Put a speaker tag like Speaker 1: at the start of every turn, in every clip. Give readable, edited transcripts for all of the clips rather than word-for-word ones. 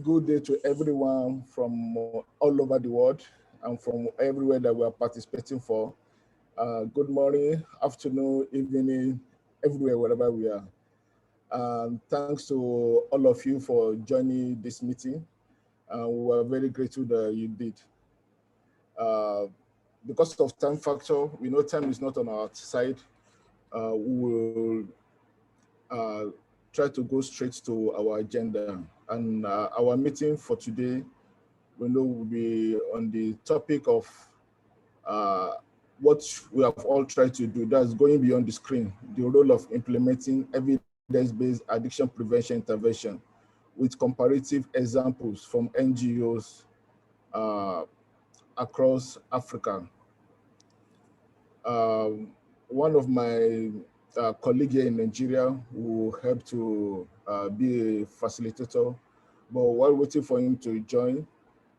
Speaker 1: Good day to everyone from all over the world and from everywhere that we are participating for. Good morning, afternoon, evening, everywhere, wherever we are. Thanks to all of you for joining this meeting. We are very grateful that you did. Uh, because of time factor, we know time is not on our side. We will uh, try to go straight to our agenda. And our meeting for today, we know will be on the topic of uh, what we have all tried to do, that's going beyond the screen, the role of implementing evidence-based addiction prevention intervention with comparative examples from NGOs uh, across Africa. One of my colleagues here in Nigeria will help to be a facilitator, but while waiting for him to join,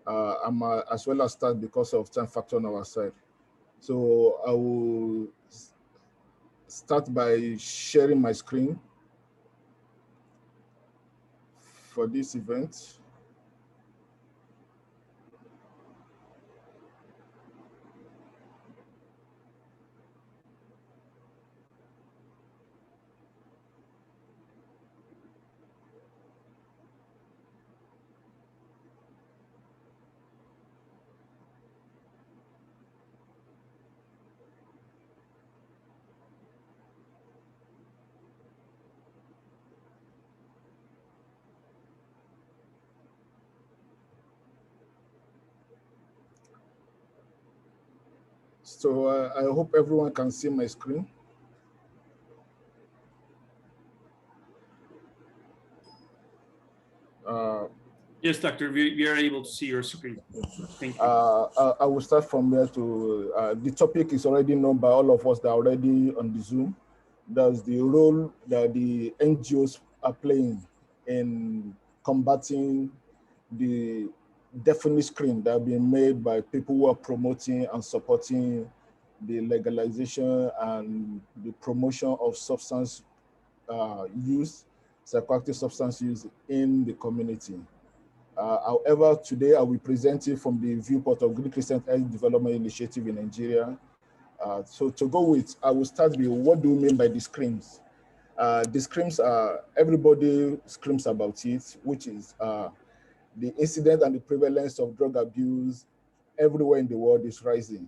Speaker 1: I'm as well as start because of time factor on our side. So I will start by sharing my screen for this event. So I hope everyone can see my screen.
Speaker 2: Yes, Doctor, we are able to see your screen. Thank you.
Speaker 1: I will start from there to, the topic is already known by all of us that are already on the Zoom. That's the role that the NGOs are playing in combating the definite screen that have been made by people who are promoting and supporting the legalization and the promotion of substance use, psychoactive substance use in the community. However, today I will present it from the viewpoint of Greek Christian Health Development Initiative in Nigeria. So to go with, I will start with what do we mean by the screams? The screams are, everybody screams about it, which is the incident and the prevalence of drug abuse everywhere in the world is rising.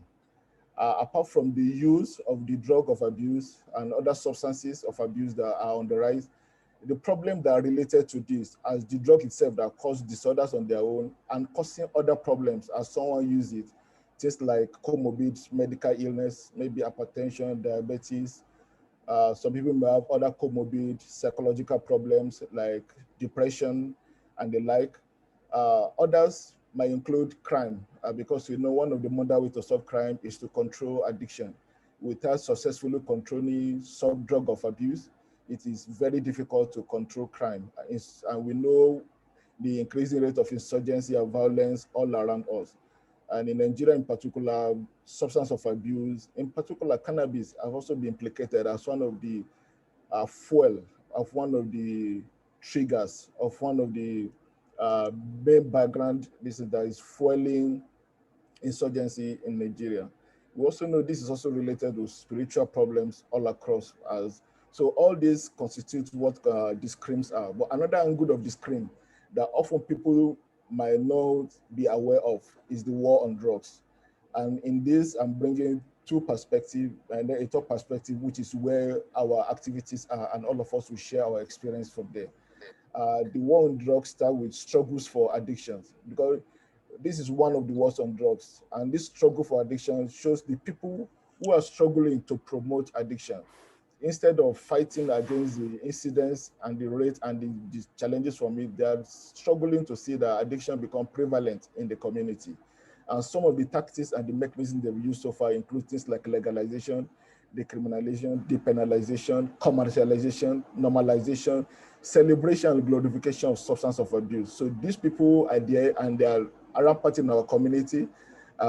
Speaker 1: Apart from the use of the drug of abuse and other substances of abuse that are on the rise, the problem that are related to this as the drug itself that cause disorders on their own and causing other problems as someone use it, just like comorbid medical illness, maybe hypertension, diabetes. Some people may have other comorbid psychological problems like depression and the like. Others might include crime because you know one of the modern ways to solve crime is to control addiction. Without successfully controlling some drug of abuse, it is very difficult to control crime. And we know the increasing rate of insurgency and violence all around us. And in Nigeria in particular, substance of abuse, in particular cannabis, have also been implicated as one of the fuel, of one of the triggers, of one of the main background this is that is fueling insurgency in Nigeria. We also know this is also related to spiritual problems all across us. So all this constitutes what these crimes are. But another angle of this crime that often people might not be aware of is the war on drugs. And in this, I'm bringing two perspectives and then a third perspective, which is where our activities are, and all of us will share our experience from there. The war on drugs start with struggles for addictions because this is one of the wars on drugs. And this struggle for addiction shows the people who are struggling to promote addiction. Instead of fighting against the incidents and the rate and the challenges from it, they are struggling to see that addiction become prevalent in the community. And some of the tactics and the mechanisms they've used so far include things like legalization, decriminalization, depenalization, commercialization, normalization, celebration and glorification of substance of abuse. So these people are there and they are rampant in our community.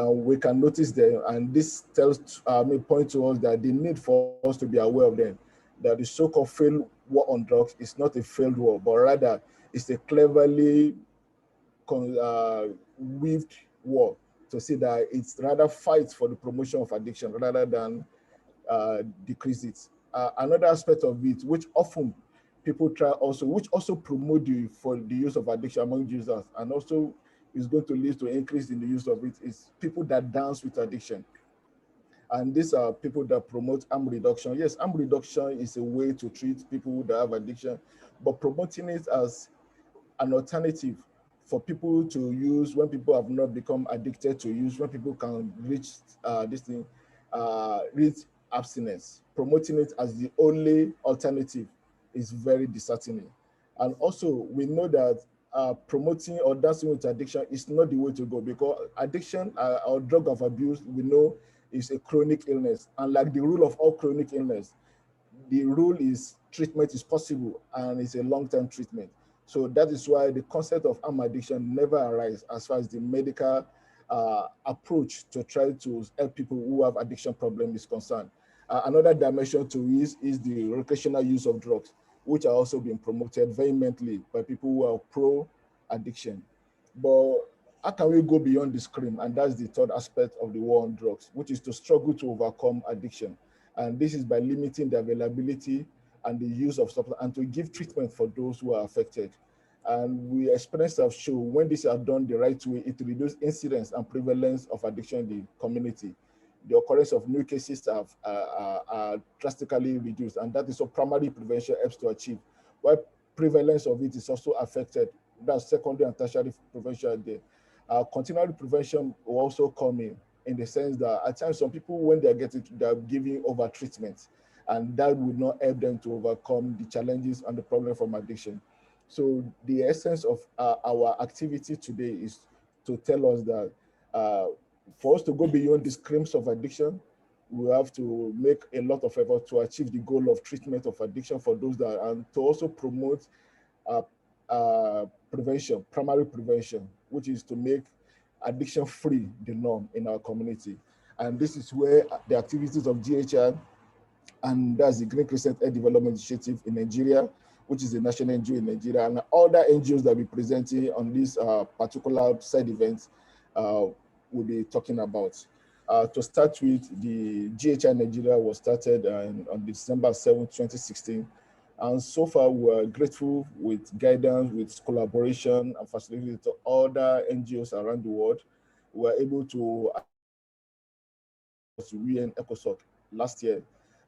Speaker 1: We can notice them, and this tells me point to us that the need for us to be aware of them. That the so-called failed war on drugs is not a failed war, but rather it's a cleverly weaved war to see that it's rather fight for the promotion of addiction rather than decrease it. Another aspect of it, which often people try also, which also promote for the use of addiction among users, and also is going to lead to increase in the use of it, is people that dance with addiction. And these are people that promote harm reduction. Yes, harm reduction is a way to treat people that have addiction, but promoting it as an alternative for people to use when people have not become addicted to use, when people can reach reach abstinence. Promoting it as the only alternative is very disheartening. And also, we know that promoting or dancing with addiction is not the way to go, because addiction or drug of abuse, we know, is a chronic illness. And like the rule of all chronic illness, the rule is treatment is possible and it's a long-term treatment. So that is why the concept of harm addiction never arises as far as the medical approach to try to help people who have addiction problem is concerned. Another dimension to is the recreational use of drugs, which are also being promoted vehemently by people who are pro-addiction. But how can we go beyond the scream? And that's the third aspect of the war on drugs, which is to struggle to overcome addiction. And this is by limiting the availability and the use of substance and to give treatment for those who are affected. And we experience have shown when these are done the right way, it reduces incidence and prevalence of addiction in the community. The occurrence of new cases are drastically reduced, and that is what primary prevention helps to achieve. While prevalence of it is also affected, that's secondary and tertiary prevention there. Continual prevention will also come in the sense that at times some people, when they're giving over treatment, and that would not help them to overcome the challenges and the problem from addiction. So the essence of our activity today is to tell us that for us to go beyond the screams of addiction, we have to make a lot of effort to achieve the goal of treatment of addiction for those that, and to also promote uh, prevention, primary prevention, which is to make addiction free the norm in our community. And this is where the activities of GHR, and that's the Green Crescent Air Development Initiative in Nigeria, which is a national NGO in Nigeria, and other NGOs that will be presenting on this particular side events we'll be talking about. To start with, the GHR Nigeria was started on December 7, 2016. And so far, we're grateful with guidance, with collaboration and facility to other NGOs around the world. We're able to UN ECOSOC last year.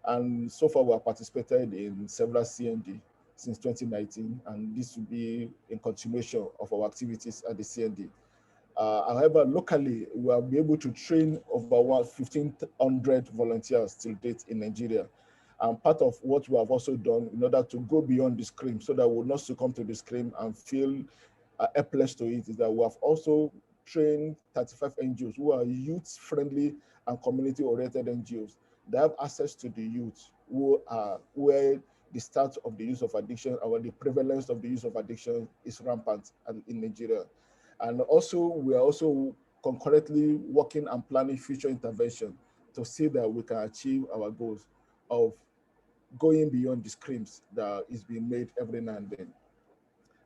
Speaker 1: And so far, we have participated in several CND since 2019, and this will be in continuation of our activities at the CND. However, locally, we have been able to train over 1,500 volunteers till date in Nigeria. And part of what we have also done in order to go beyond the scream so that we will not succumb to the scream and feel helpless to it is that we have also trained 35 NGOs who are youth-friendly and community-oriented NGOs. They have access to the youth who are where the start of the use of addiction or the prevalence of the use of addiction is rampant in Nigeria. And also, we are also concurrently working and planning future intervention to see that we can achieve our goals of going beyond the screams that is being made every now and then.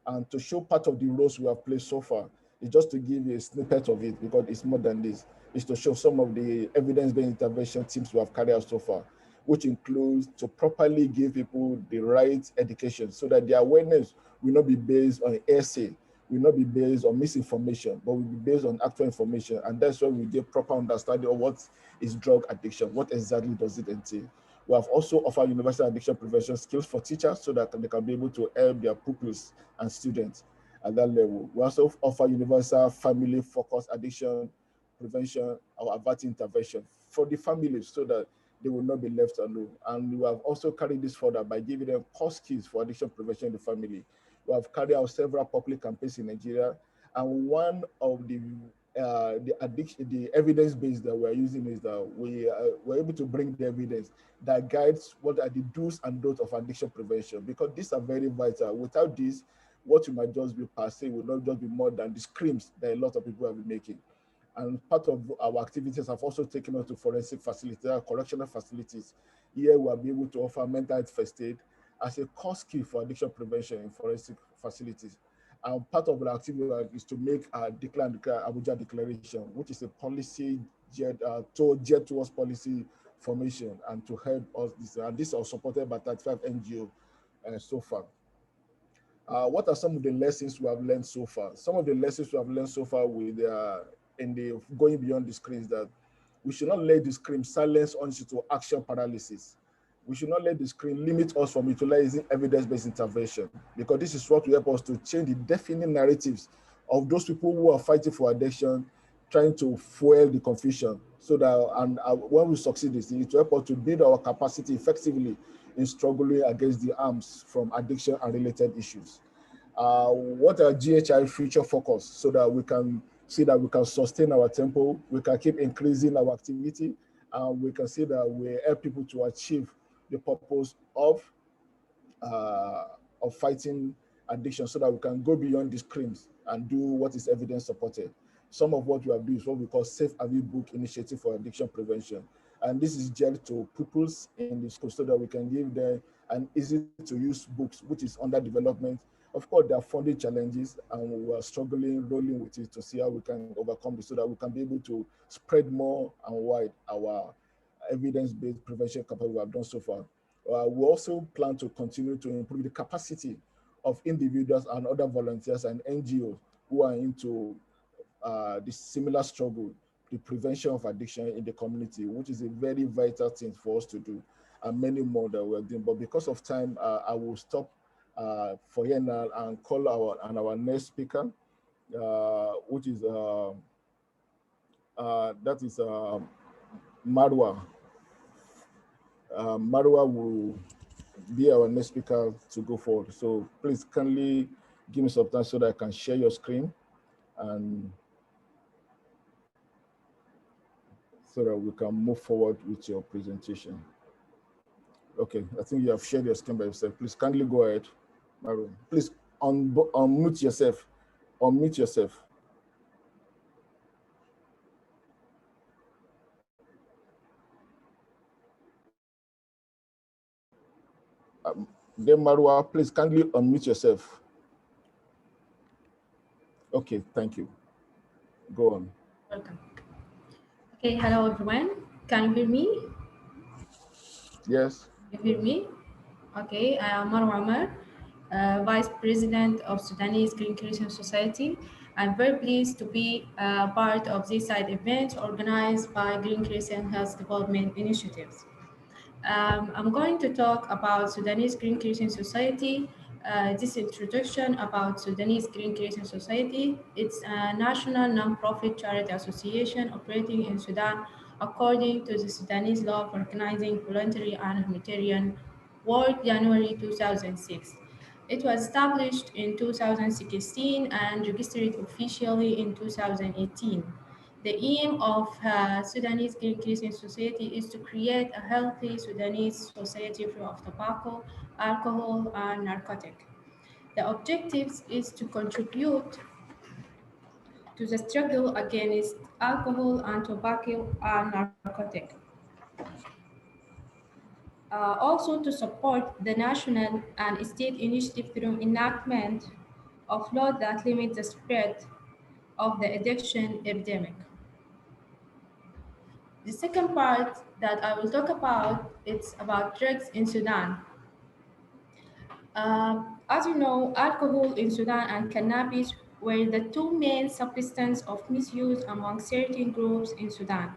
Speaker 1: And to show part of the roles we have played so far, is just to give you a snippet of it, because it's more than this, is to show some of the evidence-based intervention teams we have carried out so far, which includes to properly give people the right education so that their awareness will not be based on hearsay, will not be based on misinformation, but will be based on actual information. And that's why we get proper understanding of what is drug addiction, what exactly does it entail. We have also offered universal addiction prevention skills for teachers so that they can be able to help their pupils and students at that level. We also offer universal family-focused addiction prevention or averting intervention for the families so that they will not be left alone. And we have also carried this further by giving them core skills for addiction prevention in the family. We have carried out several public campaigns in Nigeria, and one of the evidence base that we're using is that we're able to bring the evidence that guides what are the do's and don'ts of addiction prevention, because these are very vital. Without this, what you might just be per se will not just be more than the screams that a lot of people have been making. And part of our activities have also taken us to forensic facilities, correctional facilities. Here we'll be able to offer mental health first aid as a core skill for addiction prevention in forensic facilities. And part of the activity is to make a declare Abuja Declaration, which is a policy geared towards policy formation and to help us. And this is supported by 35 NGOs so far. What are some of the lessons we have learned so far? Some of the lessons we have learned so far with in the going beyond the screens, that we should not let the screen silence us to action paralysis. We should not let the screen limit us from utilizing evidence-based intervention, because this is what will help us to change the deafening narratives of those people who are fighting for addiction, trying to fuel the confusion. So that, and when we succeed, it will help us to build our capacity effectively in struggling against the harms from addiction and related issues. What are GHI future focus, so that we can see that we can sustain our tempo, we can keep increasing our activity, and we can see that we help people to achieve the purpose of fighting addiction, so that we can go beyond the screens and do what is evidence supported. Some of what we have done is what we call Safe Avi Book Initiative for Addiction Prevention. And this is geared to pupils in the school, so that we can give them an easy to use books, which is under development. Of course, there are funding challenges, and we are struggling, rolling with it to see how we can overcome this, so that we can be able to spread more and wide our evidence-based prevention capability we have done so far. We also plan to continue to improve the capacity of individuals and other volunteers and NGOs who are into the similar struggle, the prevention of addiction in the community, which is a very vital thing for us to do, and many more that we're doing. But because of time, I will stop for here now and call our next speaker, which is Marwa. Marwa will be our next speaker to go forward. So please kindly give me some time so that I can share your screen, and so that we can move forward with your presentation. Okay, I think you have shared your screen by yourself. Please kindly go ahead, Marwa. Please unmute yourself. Unmute yourself. Then Marwa, please kindly unmute yourself. Okay, thank you. Go on.
Speaker 3: Welcome. Okay, hello everyone. Can you hear me?
Speaker 1: Yes.
Speaker 3: You hear me? Okay, I am Marwa Omar, Vice President of Sudanese Green Christian Society. I'm very pleased to be part of this side event organized by Green Christian Health Development Initiatives. I'm going to talk about Sudanese Green Christian Society. This introduction about Sudanese Green Christian Society. It's a national non-profit charity association operating in Sudan according to the Sudanese law for organizing voluntary and humanitarian work, January 2006. It was established in 2016 and registered officially in 2018. The aim of Sudanese Green Christian Society is to create a healthy Sudanese society free of tobacco, alcohol, and narcotic. The objective is to contribute to the struggle against alcohol and tobacco and narcotic. Also to support the national and state initiative through enactment of laws that limit the spread of the addiction epidemic. The second part that I will talk about, it's about drugs in Sudan. As you know, alcohol in Sudan and cannabis were the two main substances of misuse among certain groups in Sudan.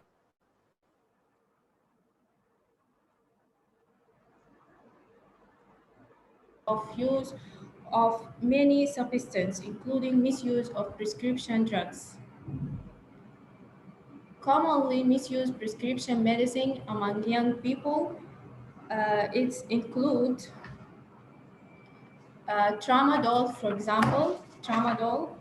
Speaker 3: Of use of many substances, including misuse of prescription drugs. Commonly misused prescription medicine among young people, it includes tramadol, for example, tramadol.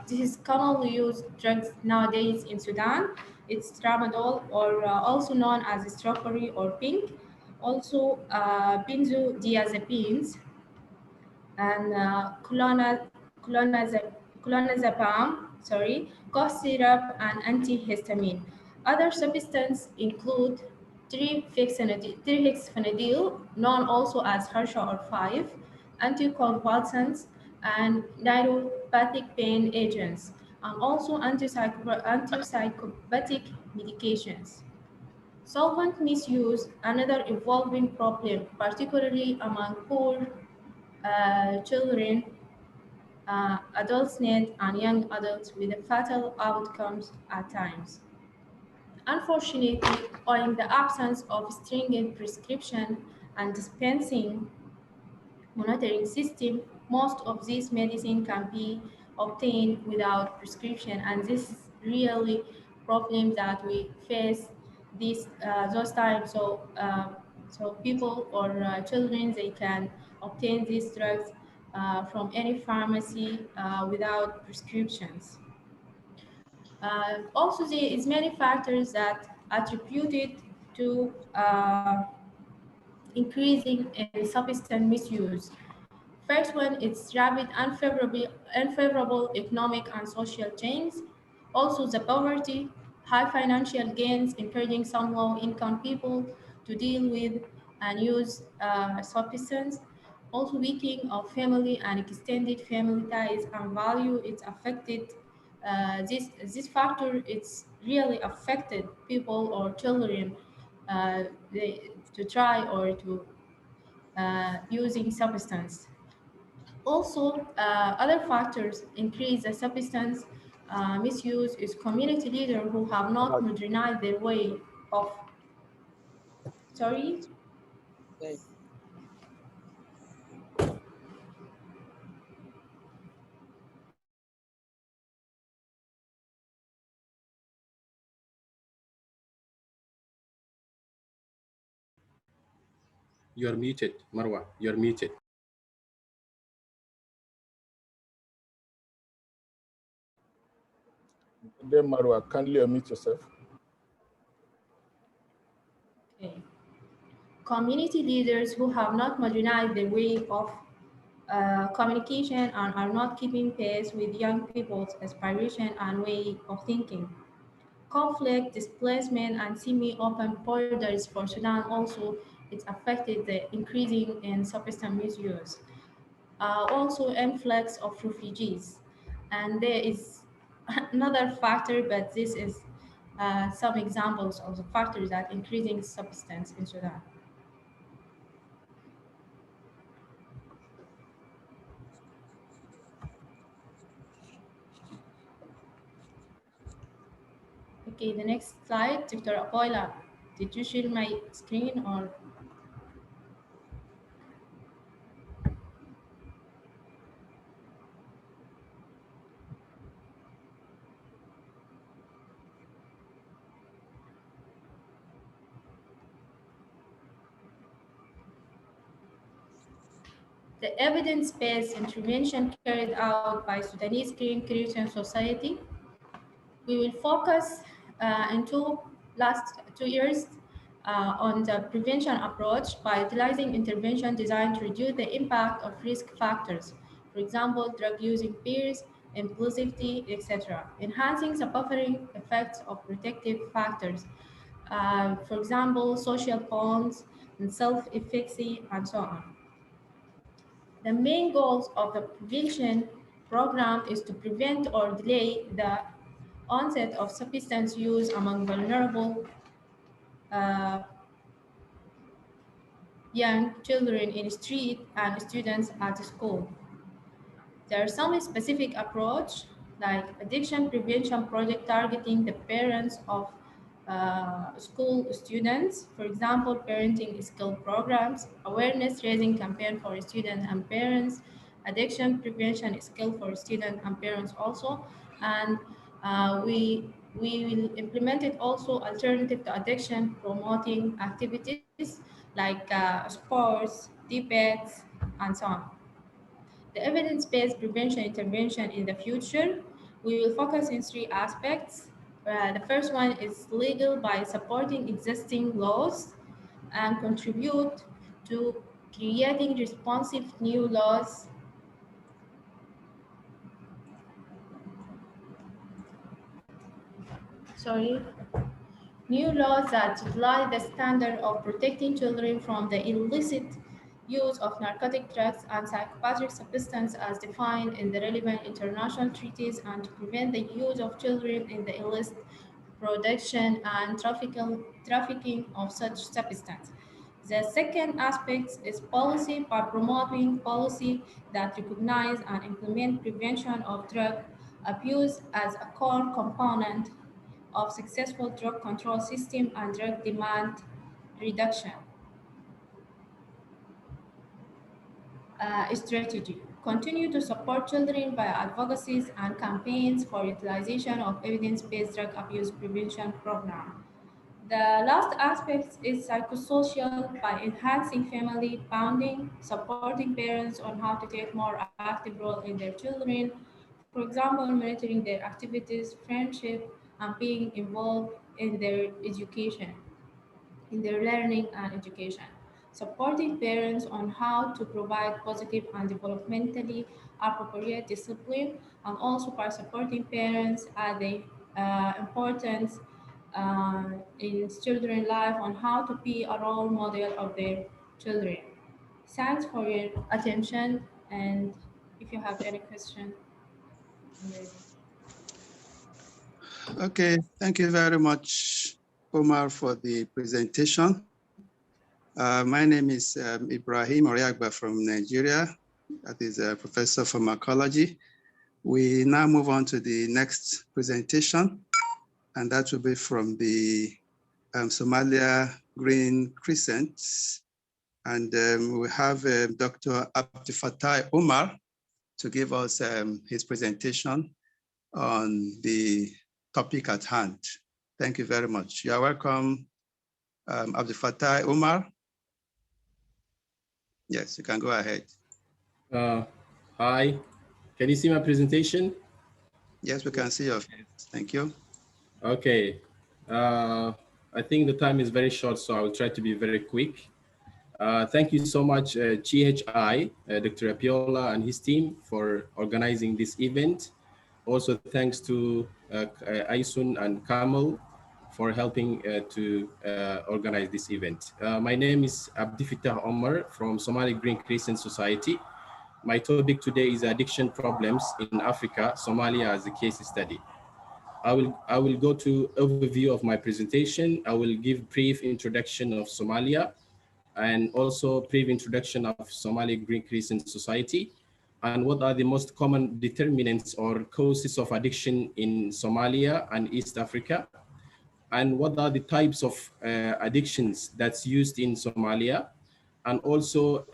Speaker 3: This is commonly used drugs nowadays in Sudan. It's tramadol, or also known as strawberry or pink. Also, benzodiazepines and clonazepam, cough syrup, and antihistamine. Other substances include trihexyphenidyl, known also as Harsha or 5, anticonvulsants, and neuropathic pain agents, and also antipsychotic medications. Solvent misuse, another evolving problem, particularly among poor children, adults need, and young adults with fatal outcomes at times. Unfortunately, owing the absence of stringent prescription and dispensing monitoring system, most of these medicine can be obtained without prescription, and this is really problem that we face those times. So people or children, they can obtain these drugs from any pharmacy without prescriptions. Also, there is many factors that attributed to increasing in substance misuse. First one is rapid unfavorable economic and social change. Also the poverty, high financial gains encouraging some low-income people to deal with and use substance. Also weakening of family and extended family ties and value, it's affected. This factor, it's really affected people or children to try or to using substance. Also, other factors increase the substance misuse is community leaders who have not modernized their way of, sorry,
Speaker 4: Okay.
Speaker 5: You're muted, Marwa. You're muted.
Speaker 1: Then Marwa, kindly unmute yourself.
Speaker 3: okay. Community leaders who have not modernized their way of communication and are not keeping pace with young people's aspiration and way of thinking. Conflict, displacement, and semi-open borders for Sudan also, it's affected the increasing in substance misuse. Also influx of refugees. And there is another factor, but this is some examples of the factors that increasing substance in Sudan. Okay, the next slide, Dr. Apoila. Did you share my screen or? The evidence-based intervention carried out by Sudanese Green Christian Society. We will focus in last 2 years on the prevention approach by utilizing intervention designed to reduce the impact of risk factors, for example, drug using peers, impulsivity, etc., enhancing the buffering effects of protective factors, for example, social bonds and self-efficacy, and so on. The main goals of the prevention program is to prevent or delay the onset of substance use among vulnerable uh, young children in street and students at school. There are some specific approach like addiction prevention project targeting the parents of school students, for example, parenting skill programs, awareness raising campaign for students and parents, addiction prevention skill for students and parents also, and we will implement it also alternative to addiction promoting activities like sports, debates, and so on. The evidence-based prevention intervention in the future, we will focus in three aspects. The first one is legal by supporting existing laws and contribute to creating responsive new laws. New laws that utilize the standard of protecting children from the illicit use of narcotic drugs and psychotropic substances as defined in the relevant international treaties, and to prevent the use of children in the illicit production and trafficking of such substances. The second aspect is policy by promoting policy that recognize and implement prevention of drug abuse as a core component of successful drug control system and drug demand reduction. Strategy. Continue to support children by advocacies and campaigns for utilization of evidence-based drug abuse prevention program. The last aspect is psychosocial by enhancing family bonding, supporting parents on how to take more active role in their children, for example, monitoring their activities, friendship, and being involved in their education in their learning and education, supporting parents on how to provide positive and developmentally appropriate discipline, and also by supporting parents at the importance in children's life on how to be a role model of their children. Thanks for your attention, and if you have any question, I'm ready.
Speaker 4: Okay, thank you very much, Omar, for the presentation. My name is Ibrahim Oriagba from Nigeria. That is a professor of pharmacology. We now move on to the next presentation, and that will be from the Somalia Green Crescent. And we have Dr. Abdifatai Omar to give us his presentation on the topic at hand. Thank you very much. You are welcome, Abdifatai Omar. Yes, you can go ahead.
Speaker 5: Hi, can you see my presentation?
Speaker 4: Yes, we can see your face. Thank you.
Speaker 5: Okay. I think the time is very short, so I will try to be very quick. Thank you so much, GHI, Dr. Apiola and his team for organizing this event. Also, thanks to Aisun and Kamal for helping to organize this event. My name is Abdifitah Omar from Somali Green Crescent Society. My topic today is addiction problems in Africa, Somalia as a case study. I will go to overview of my presentation. I will give brief introduction of Somalia and also brief introduction of Somali Green Crescent Society and what are the most common determinants or causes of addiction in Somalia and East Africa, and what are the types of addictions that's used in Somalia, and also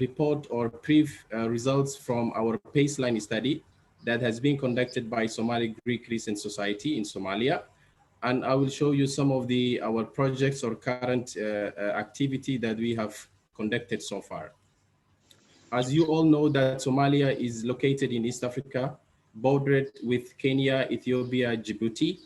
Speaker 5: report or brief results from our baseline study that has been conducted by Somali Greek Crescent Society in Somalia. And I will show you some of our projects or current activity that we have conducted so far. As you all know that Somalia is located in East Africa, bordered with Kenya, Ethiopia, Djibouti.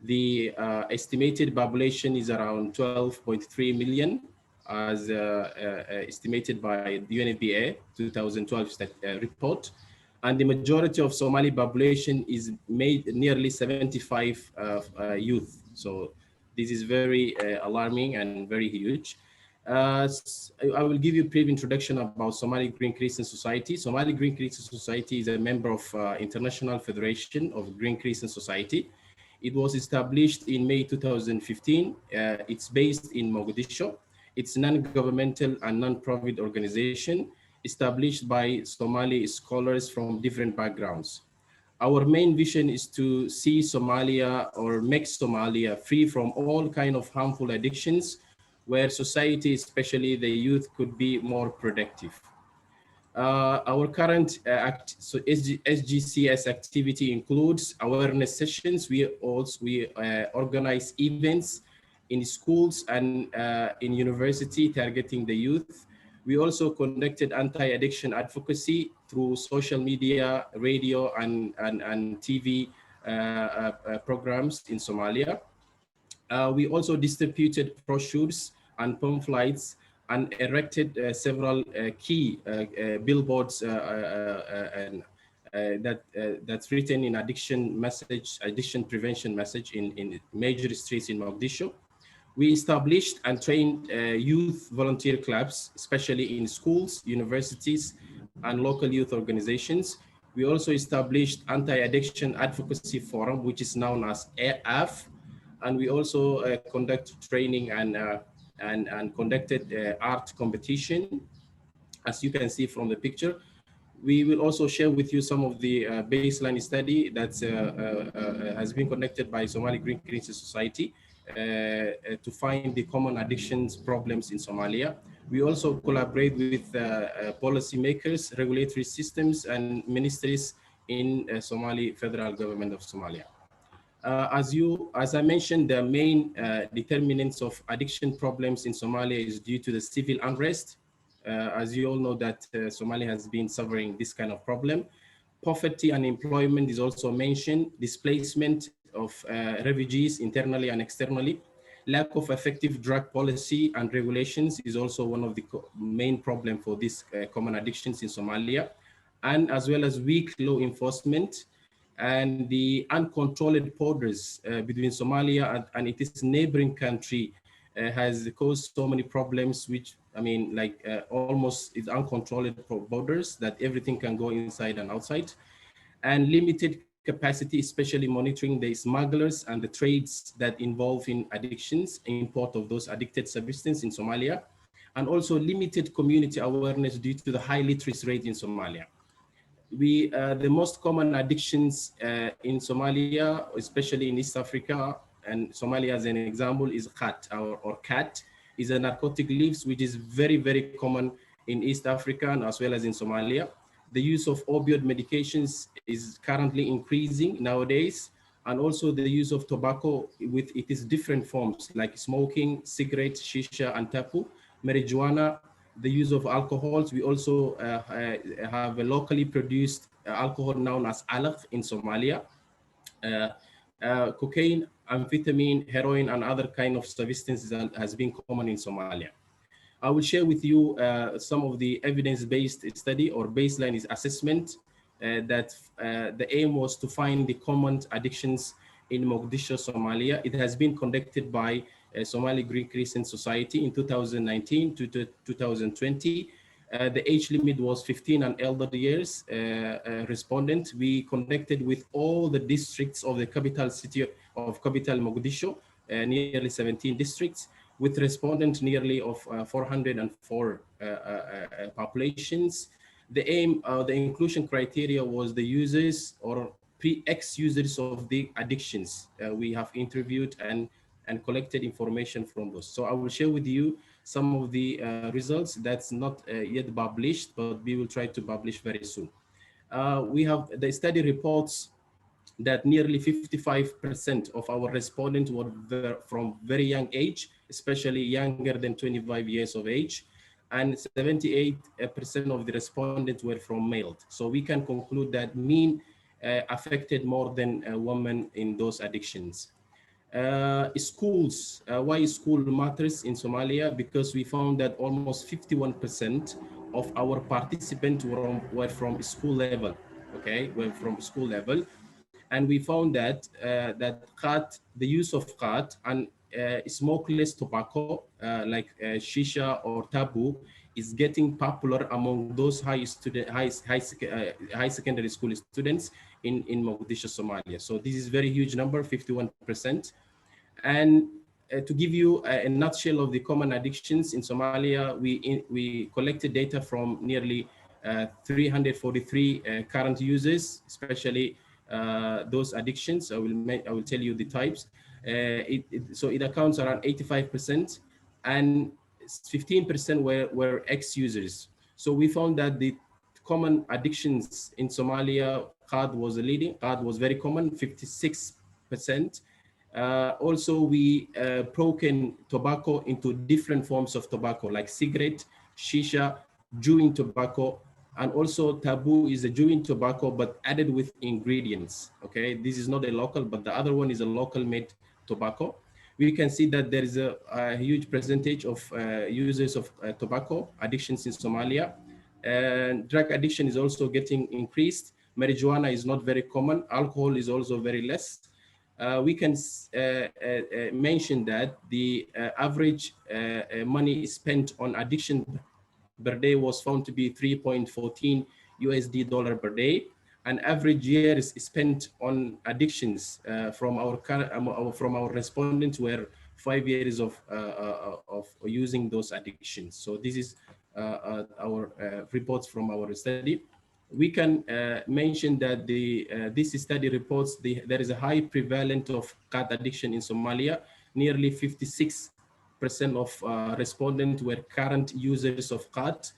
Speaker 5: The estimated population is around 12.3 million as estimated by the UNFPA 2012 report. And the majority of Somali population is made nearly 75 youth. So this is very alarming and very huge. I will give you a brief introduction about Somali Green Crescent Society. Somali Green Crescent Society is a member of International Federation of Green Crescent Society. It was established in May 2015. It's based in Mogadishu. It's a non-governmental and non-profit organization established by Somali scholars from different backgrounds. Our main vision is to see Somalia or make Somalia free from all kind of harmful addictions where society, especially the youth, could be more productive. Our current SGCS activity includes awareness sessions. We organize events in schools and in university targeting the youth. We also conducted anti-addiction advocacy through social media, radio, and TV programs in Somalia. We also distributed brochures and pamphlets and erected several key billboards that's written in addiction prevention message in major streets in Mogadishu. We established and trained youth volunteer clubs, especially in schools, universities, and local youth organizations. We also established anti-addiction advocacy forum, which is known as AF, and we also conduct training and conducted art competition, as you can see from the picture. We will also share with you some of the baseline study that has been conducted by Somali Green Crescent Society to find the common addictions problems in Somalia. We also collaborate with policymakers, regulatory systems, and ministries in Somali federal government of Somalia. As I mentioned, the main determinants of addiction problems in Somalia is due to the civil unrest. As you all know that Somalia has been suffering this kind of problem. Poverty and employment is also mentioned, displacement of refugees internally and externally. Lack of effective drug policy and regulations is also one of the main problem for these common addictions in Somalia, and as well as weak law enforcement and the uncontrolled borders between Somalia and its neighboring country has caused so many problems, which I mean, like almost it's uncontrolled borders that everything can go inside and outside, and limited capacity, especially monitoring the smugglers and the trades that involve in addictions, import of those addicted substances in Somalia, and also limited community awareness due to the high literacy rate in Somalia. The most common addictions in Somalia, especially in East Africa, and Somalia as an example, is khat or cat, is a narcotic leaves, which is very, very common in East Africa and as well as in Somalia. The use of opioid medications is currently increasing nowadays, and also the use of tobacco with its different forms like smoking, cigarettes, shisha, and tapu, marijuana, the use of alcohols. We also have a locally produced alcohol known as alaq in Somalia. Cocaine, amphetamine, heroin, and other kind of substances has been common in Somalia. I will share with you some of the evidence-based study or baseline assessment that the aim was to find the common addictions in Mogadishu, Somalia. It has been conducted by Somali Green Crescent Society in 2019 to 2020. The age limit was 15 and elder years respondent. We conducted with all the districts of the capital city of capital Mogadishu, nearly 17 districts, with respondents nearly of 404 populations. The aim, the inclusion criteria was the users or ex-users of the addictions. We have interviewed and collected information from those. So I will share with you some of the results that's not yet published, but we will try to publish very soon. We have the study reports that nearly 55% of our respondents were from very young age, especially younger than 25 years of age, and 78% of the respondents were from male. So we can conclude that men affected more than women in those addictions. Schools, why school matters in Somalia? Because we found that almost 51% of our participants were from school level, okay, were from school level. And we found that the use of khat and smokeless tobacco like shisha or taboo is getting popular among those high secondary school students in Mogadishu, Somalia. So this is very huge number, 51%. And to give you a nutshell of the common addictions in Somalia, we collected data from nearly 343 current users, especially those addictions. I will tell you the types. So it accounts around 85%, and 15% were ex-users. So we found that the common addictions in Somalia, khat was the leading. Khat was very common, 56%. Also, we broken tobacco into different forms of tobacco, like cigarette, shisha, chewing tobacco, and also taboo is a chewing tobacco, but added with ingredients. Okay, this is not a local, but the other one is a local made tobacco. We can see that there is a huge percentage of users of tobacco addictions in Somalia. And drug addiction is also getting increased. Marijuana is not very common. Alcohol is also very less. we can mention that the average money spent on addiction per day was found to be 3.14 USD dollar per day. And average years spent on addictions from our respondents were 5 years of using those addictions. So this is our reports from our study. We can mention that this study reports there is a high prevalence of cat addiction in Somalia. Nearly 56% of respondents were current users of cat.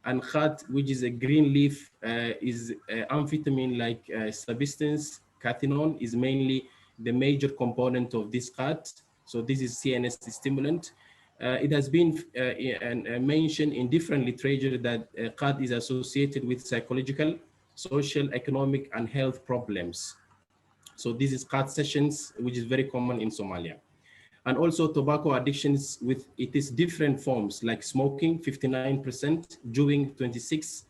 Speaker 5: And khat, which is a green leaf, is amphetamine-like substance. Cathinone is mainly the major component of this khat. So this is CNS stimulant. It has been mentioned in different literature that khat is associated with psychological, social, economic, and health problems. So this is khat sessions, which is very common in Somalia. And also tobacco addictions with its different forms, like smoking, 59%, chewing, 26%,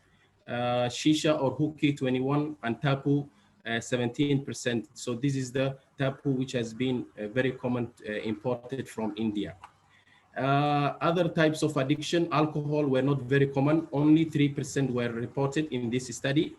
Speaker 5: shisha or hookah, 21%, and tapu, 17%. So this is the tapu, which has been very common, imported from India. Other types of addiction, alcohol were not very common. Only 3% were reported in this study.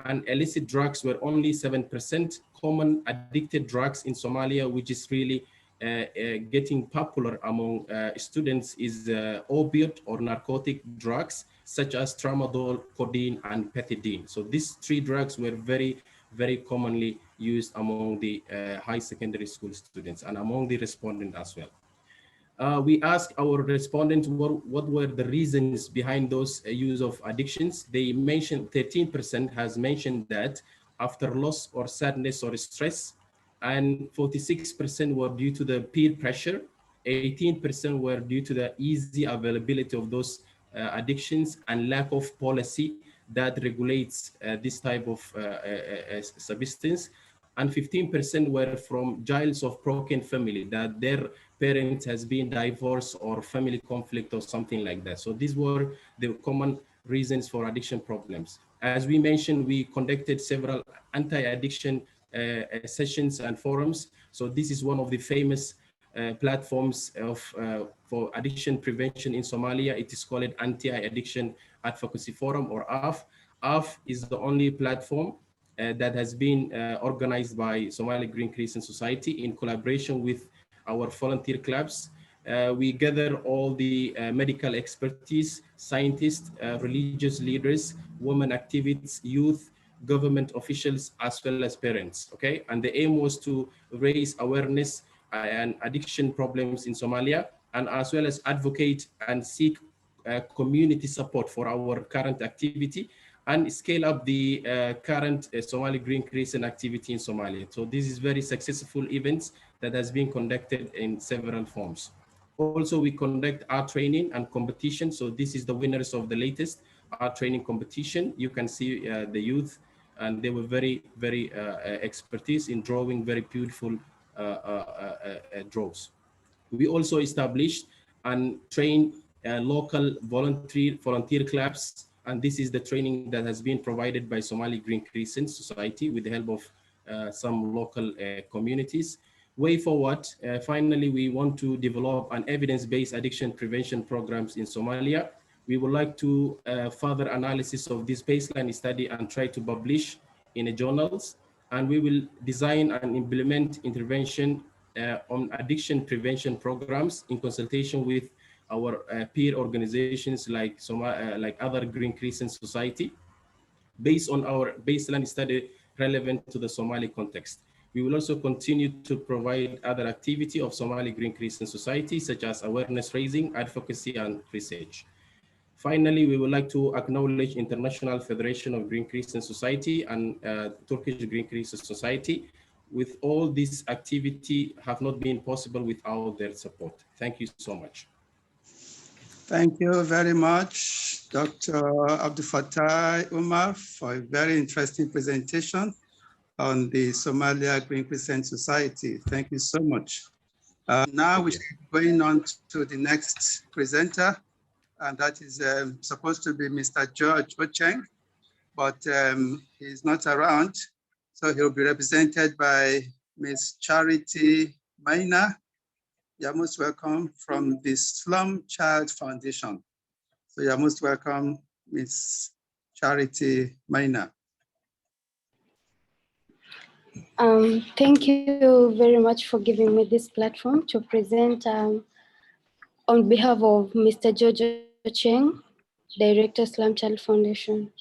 Speaker 5: And illicit drugs were only 7%. Common addicted drugs in Somalia, which is really getting popular among students, is opiate or narcotic drugs, such as tramadol, codeine, and pethidine. So these three drugs were very, very commonly used among the high secondary school students and among the respondents as well. We asked our respondents what were the reasons behind those use of addictions. They mentioned 13% has mentioned that after loss or sadness or stress, and 46% were due to the peer pressure, 18% were due to the easy availability of those addictions and lack of policy that regulates this type of substance. And 15% were from childs of broken family, that their parents has been divorced or family conflict or something like that. So these were the common reasons for addiction problems. As we mentioned, we conducted several anti-addiction sessions and forums. So this is one of the famous platforms for addiction prevention in Somalia. It is called Anti-Addiction Advocacy Forum, or AF. AF is the only platform that has been organized by Somali Green Crescent Society in collaboration with our volunteer clubs. We gather all the medical expertise, scientists, religious leaders, women activists, youth, government officials, as well as parents, okay? And the aim was to raise awareness and addiction problems in Somalia, and as well as advocate and seek community support for our current activity and scale up the current Somali Green Crescent activity in Somalia. So this is very successful events that has been conducted in several forms. Also, we conduct art training and competition. So this is the winners of the latest art training competition. You can see the youth, and they were very, very expertise in drawing very beautiful draws. We also established and trained local volunteer clubs, and this is the training that has been provided by Somali Green Crescent Society with the help of some local communities. Way forward, finally, we want to develop an evidence-based addiction prevention programs in Somalia. We would like to further analysis of this baseline study and try to publish in the journals, and we will design and implement intervention on addiction prevention programs in consultation with our peer organizations like other Green Crescent Society, based on our baseline study relevant to the Somali context. We will also continue to provide other activity of Somali Green Crescent Society, such as awareness raising, advocacy, and research. Finally, we would like to acknowledge International Federation of Green Crescent Society and Turkish Green Crescent Society. With all this activity have not been possible without their support. Thank you so much.
Speaker 4: Thank you very much, Dr. Abdul Fattah Umar, for a very interesting presentation on the Somalia Green Crescent Society. Thank you so much. Now we're going on to the next presenter, and that is supposed to be Mr. George Ocheng, but he's not around. So he'll be represented by Ms. Charity Maina. You're most welcome from the Slum Child Foundation. So you're most welcome, Ms. Charity Maina.
Speaker 6: Thank you very much for giving me this platform to present on behalf of Mr. Jojo Cheng, Director, Slum Child Foundation.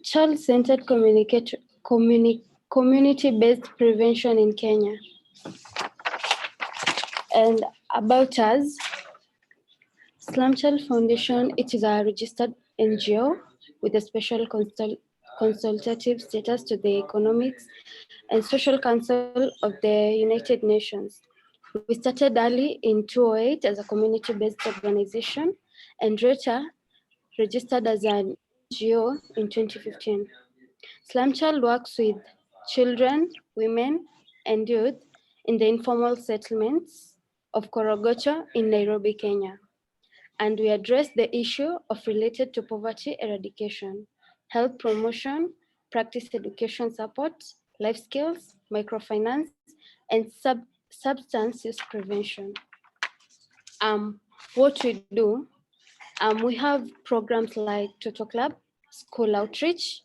Speaker 6: Child-centered community-based prevention in Kenya. And about us, Slum Child Foundation, it is a registered NGO with a special consultative status to the Economics and Social Council of the United Nations. We started early in 2008 as a community-based organization and later registered as an NGO in 2015. Slum Child works with children, women, and youth in the informal settlements of Korogocho in Nairobi, Kenya. And we address the issue of related to poverty eradication, health promotion, practice education support, life skills, microfinance, and substance use prevention. What we do, we have programs like Toto Club, school outreach,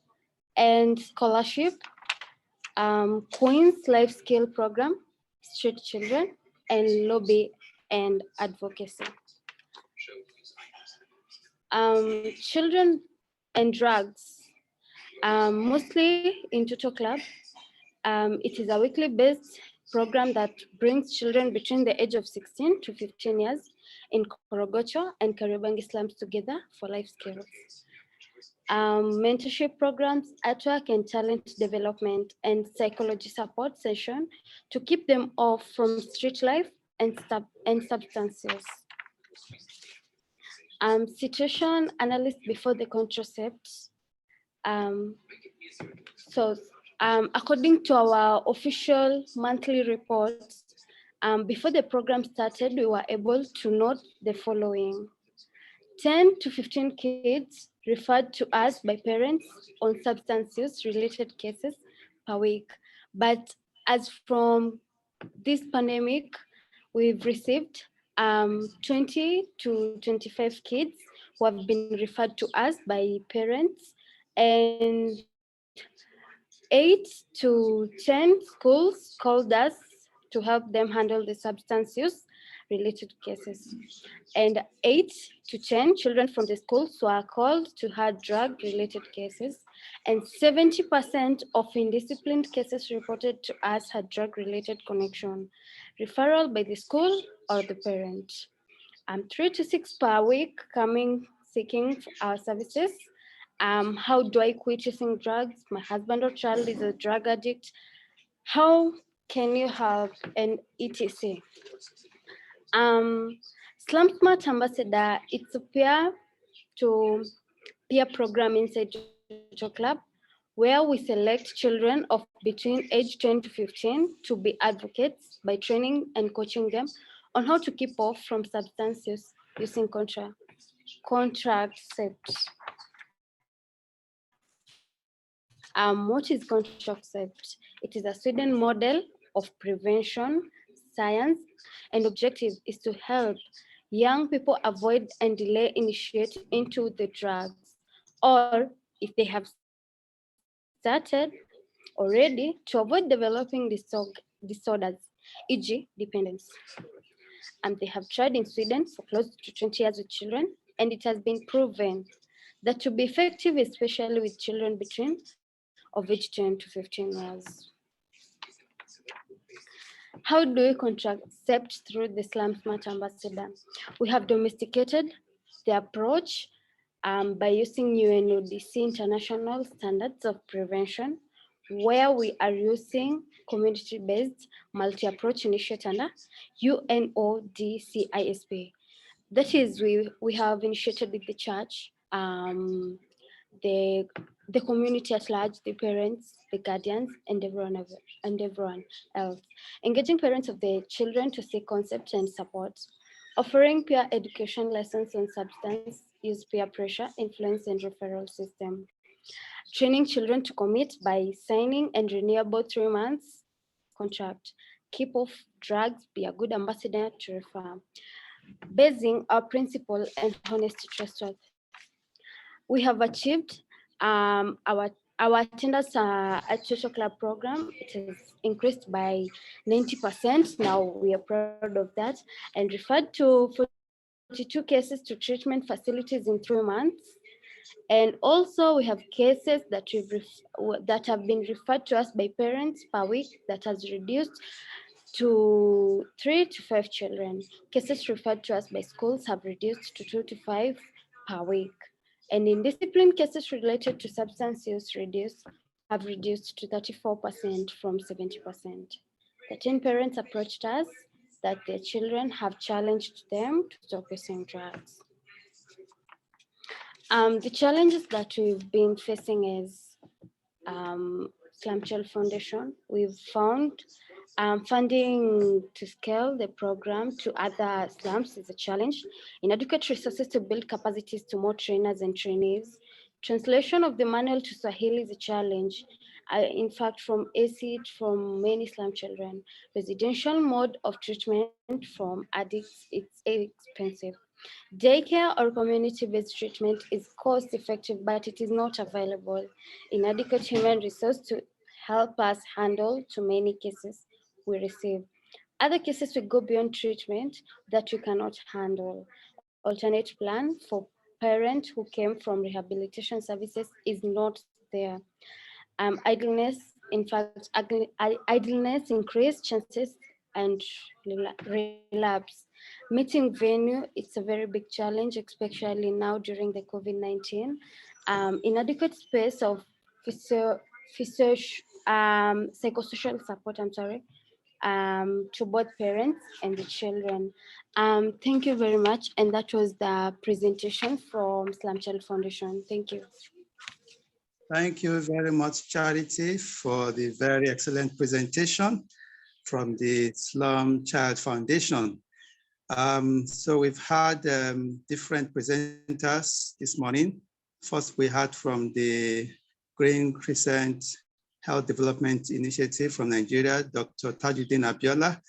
Speaker 6: and scholarship, Queen's Life Skill Program, Street Children, and lobby and advocacy. Children and drugs, mostly in Toto Club. It is a weekly based program that brings children between the age of 16 to 15 years in Korogocho and Kariobangi slums together for life skills. Mentorship programs, artwork and talent development, and psychology support session to keep them off from street life and substance use. Situation analysis before the contracepts. According to our official monthly reports, before the program started, we were able to note the following. 10 to 15 kids referred to us by parents on substance use related cases per week. But as from this pandemic, we've received 20 to 25 kids who have been referred to us by parents, and 8 to 10 schools called us to help them handle the substance use related cases. And 8 to 10 children from the schools were called to have drug related cases. And 70% of indisciplined cases reported to us had drug related connection, referral by the school or the parent. 3 to 6 per week coming seeking our services. How do I quit using drugs? My husband or child is a drug addict. How can you help? And etc. Slum Smart Ambassador, it's a peer-to-peer program inside Toto Club, where we select children of between age 10 to 15 to be advocates by training and coaching them on how to keep off from substance use using contraceptives. What is contraceptives? It is a Sweden model of prevention, science, and objective is to help young people avoid and delay initiate into the drugs, or if they have started already, to avoid developing disorders, e.g. dependence. They have tried in Sweden for close to 20 years with children, and it has been proven that to be effective, especially with children between of age 10 to 15 years. How do we contracept through the Slum Smart Ambassador? We have domesticated the approach by using UNODC international standards of prevention, where we are using community-based multi-approach initiative under UNODCISP. That is, we have initiated with the church, the community at large, the parents, the guardians, and everyone else. Engaging parents of the children to seek concepts and support. Offering peer education lessons on substance use, peer pressure, influence, and referral system. training children to commit by signing and renewable 3 months contract, keep off drugs, be a good ambassador to refer, basing our principle and honesty trustworthy. We have achieved our attendance at social club program. It has increased by 90%. Now we are proud of that, and referred to 42 cases to treatment facilities in 3 months. And also we have cases that have been referred to us by parents per week that has reduced to 3 to 5 children. Cases referred to us by schools have reduced to 2 to 5 per week. And in discipline cases related to substance use have reduced to 34% from 70%. 13 parents approached us that their children have challenged them to stop using drugs. The challenges that we've been facing is Slum Child Foundation. We've found funding to scale the program to other slums is a challenge. Inadequate resources to build capacities to more trainers and trainees. Translation of the manual to Swahili is a challenge. In fact, from ACID, from many slum children. Residential mode of treatment from addicts, it's expensive. Daycare or community-based treatment is cost-effective, but it is not available. Inadequate human resource to help us handle too many cases we receive. Other cases we go beyond treatment that we cannot handle. Alternate plan for parents who came from rehabilitation services is not there. Idleness, in fact, idleness increased chances and relapse. Meeting venue, it's a very big challenge, especially now during the COVID-19. Inadequate space of psychosocial support, to both parents and the children. Thank you very much. And that was the presentation from Slum Child Foundation. Thank you.
Speaker 4: Thank you very much, Charity, for the very excellent presentation from the Slum Child Foundation. So we've had different presenters this morning. First, we had from the Green Crescent Health Development Initiative from Nigeria, Dr. Tajuddin Abiola.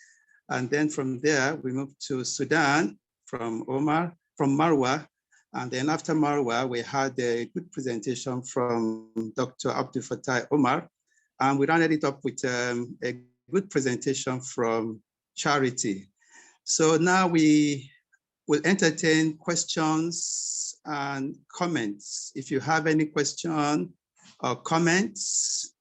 Speaker 4: And then from there, we moved to Sudan from Marwa. And then after Marwa, we had a good presentation from Dr. Abdul Fattah Omar. And we rounded it up with a good presentation from Charity. So now we will entertain questions and comments. If you have any question or comments,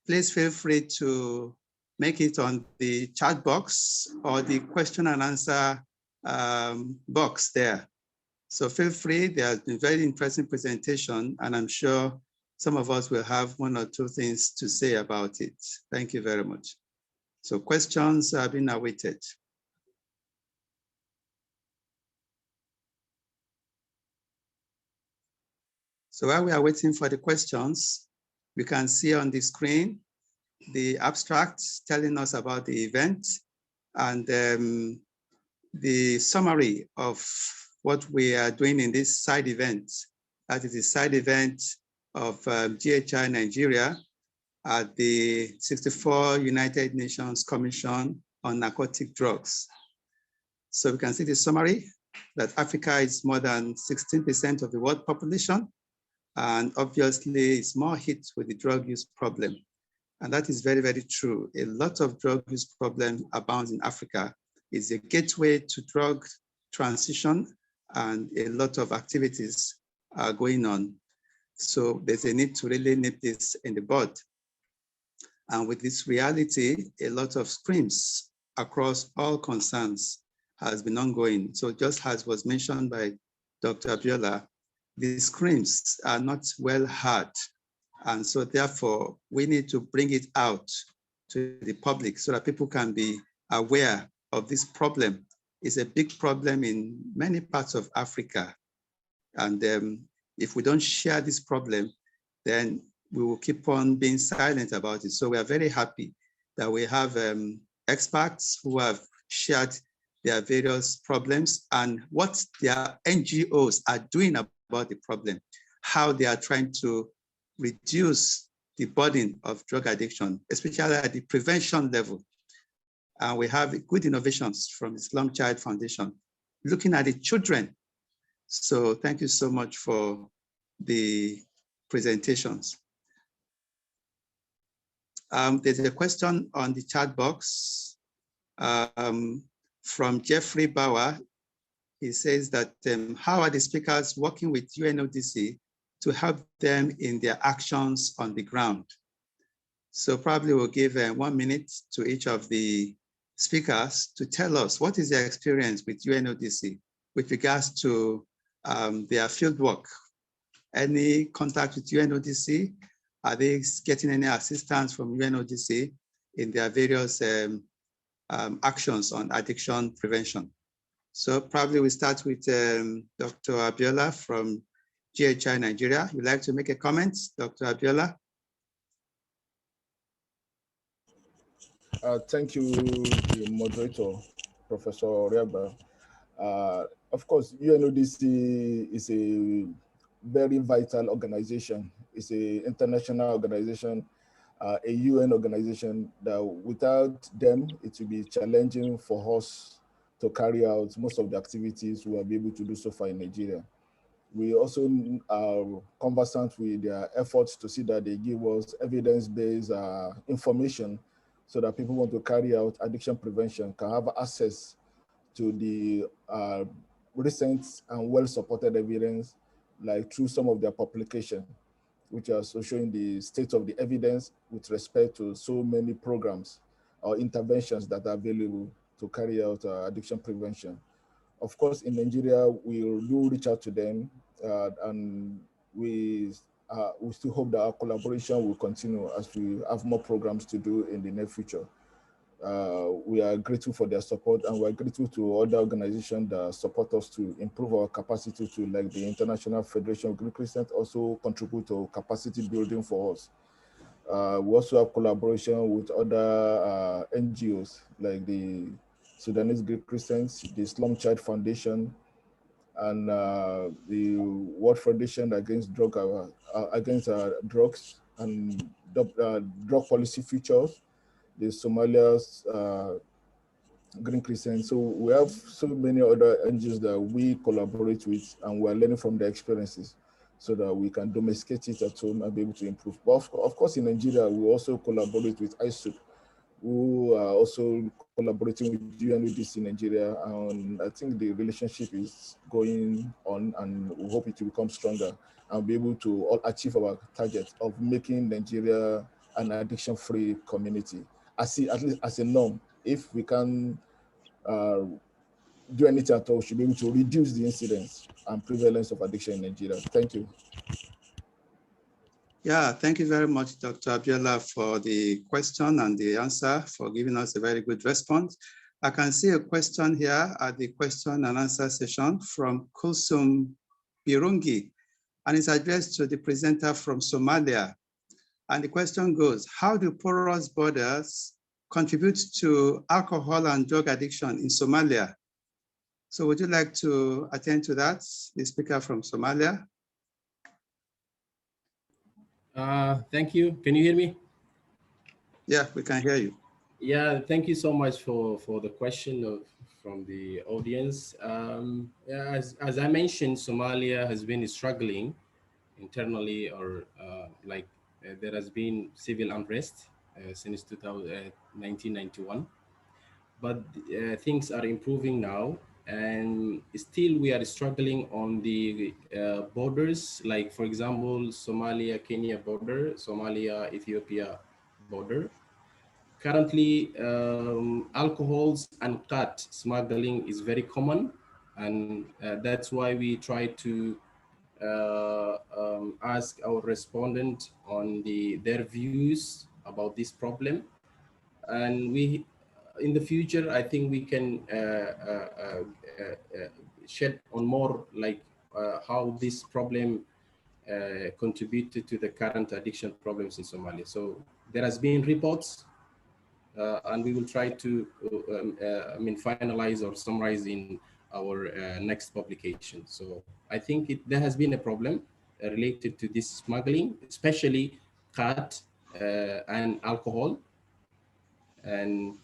Speaker 4: please feel free to make it on the chat box or the question and answer box there. So feel free, there has been very interesting presentation, and I'm sure some of us will have 1 or 2 things to say about it. Thank you very much. So questions are being awaited. So while we are waiting for the questions, we can see on the screen the abstracts telling us about the event and the summary of what we are doing in this side event. That is the side event of GHI Nigeria at the 64 United Nations Commission on Narcotic Drugs. So we can see the summary that Africa is more than 16% of the world population, and obviously it's more hit with the drug use problem. And that is very, very true. A lot of drug use problem abounds in Africa. It's a gateway to drug transition, and a lot of activities are going on. So there's a need to really nip this in the bud. And with this reality, a lot of screams across all concerns has been ongoing. So just as was mentioned by Dr. Abiola, the screams are not well heard. And so therefore, we need to bring it out to the public so that people can be aware of this problem. It's a big problem in many parts of Africa. And if we don't share this problem, then we will keep on being silent about it. So we are very happy that we have experts who have shared their various problems and what their NGOs are doing about the problem, how they are trying to reduce the burden of drug addiction, especially at the prevention level. And we have good innovations from the Slum Child Foundation, looking at the children. So thank you so much for the presentations. There's a question on the chat box from Jeffrey Bauer. He says that how are the speakers working with UNODC to help them in their actions on the ground? So probably we'll give 1 minute to each of the speakers to tell us what is their experience with UNODC with regards to their field work. Any contact with UNODC? Are they getting any assistance from UNODC in their various actions on addiction prevention? So probably we start with Dr. Abiola from GHI Nigeria. You'd like to make a comment, Dr. Abiola?
Speaker 1: Thank you, the moderator, Professor Oriagba. Of course, UNODC is a very vital organization. It's an international organization, a UN organization that without them, it will be challenging for us to carry out most of the activities we have been able to do so far in Nigeria. We also are conversant with their efforts to see that they give us evidence-based information so that people who want to carry out addiction prevention can have access to the recent and well-supported evidence, like through some of their publications, which are also showing the state of the evidence with respect to so many programs or interventions that are available to carry out addiction prevention. Of course, in Nigeria, we do reach out to them, and we still hope that our collaboration will continue as we have more programs to do in the near future. We are grateful for their support, and we're grateful to other organizations that support us to improve our capacity to, like the International Federation of Greek Christians, also contribute to capacity building for us. We also have collaboration with other NGOs, like the Sudanese Greek Christians, the Slum Child Foundation, and the World Federation against drugs and drug policy futures, the Somalia's Green Christians. So we have so many other NGOs that we collaborate with, and we're learning from their experiences so that we can domesticate it at home and be able to improve. But of course, in Nigeria, we also collaborate with ISUD, who are also collaborating with UNODC in Nigeria. And I think the relationship is going on, and we hope it will become stronger and be able to all achieve our target of making Nigeria an addiction-free community. At least as a norm, if we can do anything at all, we should be able to reduce the incidence and prevalence of addiction in Nigeria. Thank you.
Speaker 4: Yeah, thank you very much, Dr. Abiola, for the question and the answer, for giving us a very good response. I can see a question here at the question and answer session from Kulsum Birungi, and it's addressed to the presenter from Somalia. And the question goes, how do porous borders contribute to alcohol and drug addiction in Somalia? So would you like to attend to that, the speaker from Somalia?
Speaker 5: Thank you. Can you hear me?
Speaker 4: Yeah, we can hear you.
Speaker 5: Yeah, thank you so much for the question from the audience. Yeah, as I mentioned, Somalia has been struggling internally, or there has been civil unrest since 1991, but things are improving now, and still we are struggling on the borders, like for example, Somalia-Kenya border, Somalia-Ethiopia border. Currently, alcohols and cat smuggling is very common, and that's why we try to ask our respondent on their views about this problem. And we, in the future, I think we can shed on more like how this problem contributed to the current addiction problems in Somalia. So there has been reports, and we will try to finalize or summarize in our next publication. So I think there has been a problem, related to this smuggling, especially cat and alcohol. And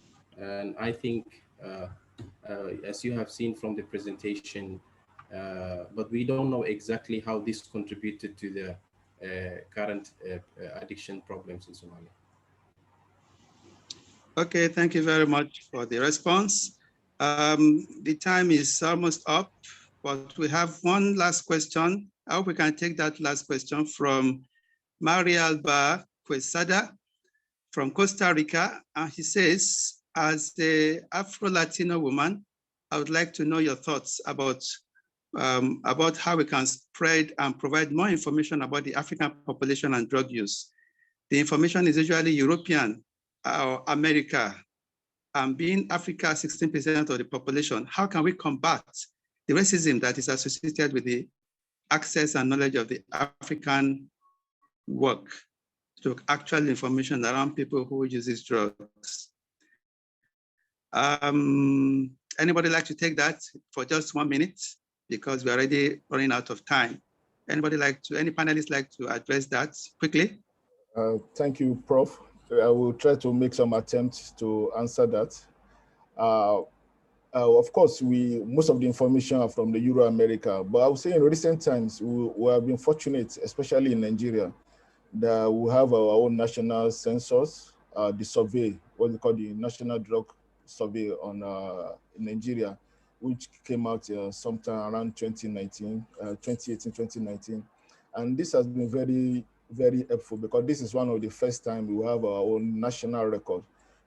Speaker 5: I think, as you have seen from the presentation, but we don't know exactly how this contributed to the current addiction problems in Somalia.
Speaker 4: Okay, thank you very much for the response. The time is almost up, but we have one last question. I hope we can take that last question from Maria Alba Quesada from Costa Rica. And he says, as a Afro-Latino woman, I would like to know your thoughts about how we can spread and provide more information about the African population and drug use. The information is usually European or America. And being Africa 16% of the population, how can we combat the racism that is associated with the access and knowledge of the African work to actual information around people who use these drugs? Anybody like to take that for just 1 minute? Because we're already running out of time. Any panelists like to address that quickly?
Speaker 1: Thank you, Prof. I will try to make some attempts to answer that. Of course, most of the information are from the Euro-America, but I would say in recent times, we have been fortunate, especially in Nigeria, that we have our own national census, the survey, what we call the National Drug Survey on in Nigeria, which came out sometime around 2018, 2019. And this has been very, very helpful because this is one of the first time we have our own national record,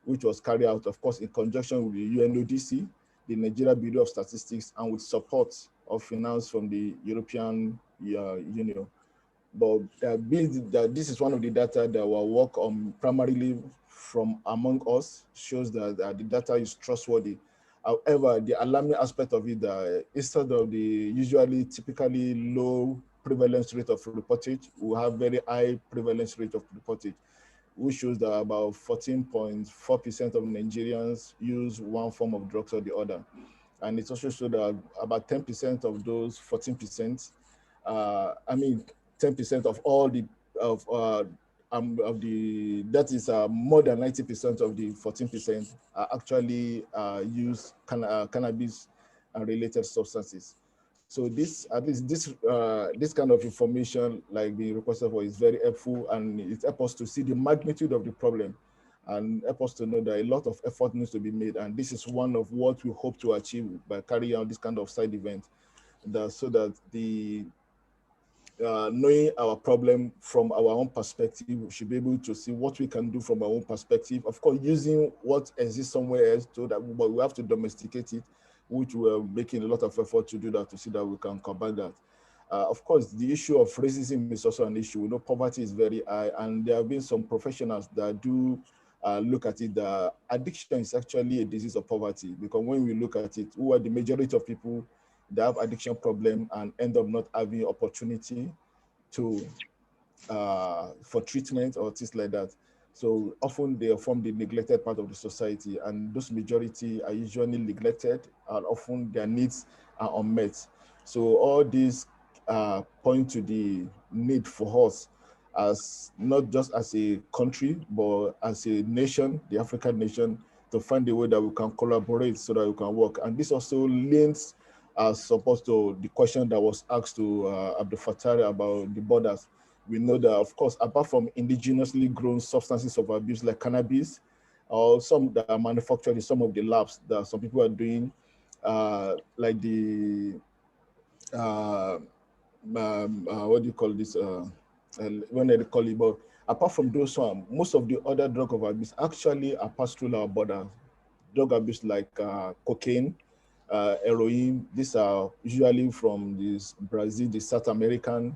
Speaker 1: which was carried out, of course, in conjunction with the UNODC, the Nigeria Bureau of Statistics, and with support of finance from the European Union. But this is one of the data that will work on primarily from among us, shows that the data is trustworthy. However, the alarming aspect of it, instead of the usually typically low prevalence rate of reportage, we have very high prevalence rate of reportage, which shows that about 14.4% of Nigerians use one form of drugs or the other. And it also showed that about 10% of those 14%, 10% of all that is more than 90% of the 14% actually use cannabis and related substances. So this kind of information, like the requester for, is very helpful, and it helps us to see the magnitude of the problem and help us to know that a lot of effort needs to be made. And this is one of what we hope to achieve by carrying out this kind of side event, so that knowing our problem from our own perspective, we should be able to see what we can do from our own perspective. Of course, using what exists somewhere else, but we have to domesticate it, which we're making a lot of effort to do that, to see that we can combat that. Of course, the issue of racism is also an issue. We know poverty is very high, and there have been some professionals that do look at it. The addiction is actually a disease of poverty, because when we look at it, who are the majority of people that have addiction problem and end up not having opportunity for treatment or things like that. So often they form the neglected part of the society, and those majority are usually neglected, and often their needs are unmet. So all these point to the need for us, as not just as a country, but as a nation, the African nation, to find a way that we can collaborate so that we can work. And this also links as opposed to the question that was asked to Abdul Fattah about the borders. We know that, of course, apart from indigenously grown substances of abuse like cannabis, or some that are manufactured in some of the labs that some people are doing, like the, what do you call this? When they call it, but apart from those one, most of the other drug of abuse actually are passed through our border. Drug abuse like cocaine, heroin, these are usually from this Brazil, the South American.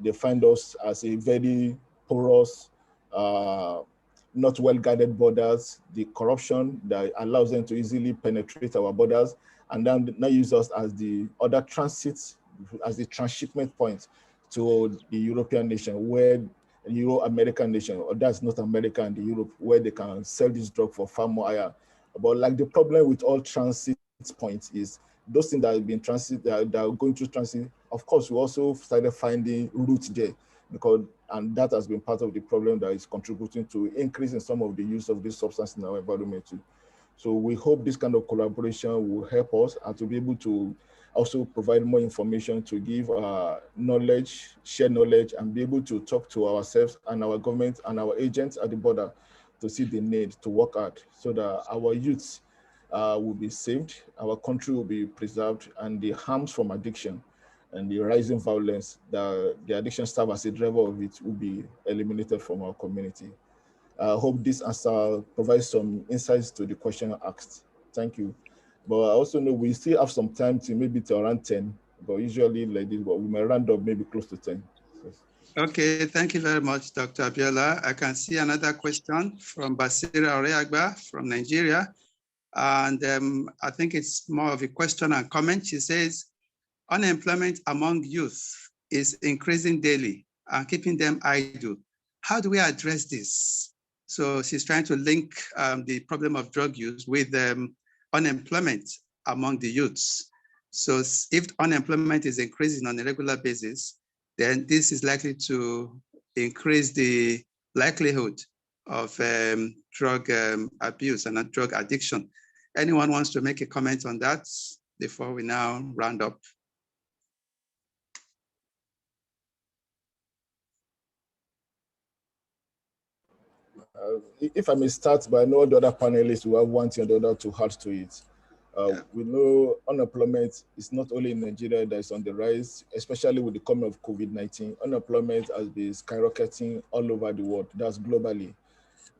Speaker 1: They find us as a very porous, not well-guarded borders, the corruption that allows them to easily penetrate our borders, and then now use us as the other transits, as the transshipment point to the European nation, where Euro-American nation, or that's North America and the Europe, where they can sell this drug for far more higher. But like the problem with all transit points is those things that have been transit, that are going through transit, of course, we also started finding roots there, because, and that has been part of the problem that is contributing to increasing some of the use of this substance in our environment too. So we hope this kind of collaboration will help us and to be able to also provide more information, to give knowledge, share knowledge, and be able to talk to ourselves and our government and our agents at the border to see the need to work hard so that our youths will be saved, our country will be preserved, and the harms from addiction and the rising violence, the addiction staff as a driver of it will be eliminated from our community. I hope this answer provides some insights to the question asked. Thank you. But I also know we still have some time to maybe to around 10, but usually like this, but we may round up maybe close to 10.
Speaker 4: Okay, thank you very much, Dr. Abiola. I can see another question from Basira Oreagba from Nigeria. And I think it's more of a question and comment. She says, unemployment among youth is increasing daily and keeping them idle. How do we address this? So she's trying to link the problem of drug use with unemployment among the youths. So if unemployment is increasing on a regular basis, then this is likely to increase the likelihood of drug abuse and drug addiction. Anyone wants to make a comment on that before we now round up?
Speaker 1: If I may start, but I know the other panelists will have one thing or the other to add to it. We know unemployment is not only in Nigeria that is on the rise, especially with the coming of COVID-19. Unemployment has been skyrocketing all over the world, that's globally,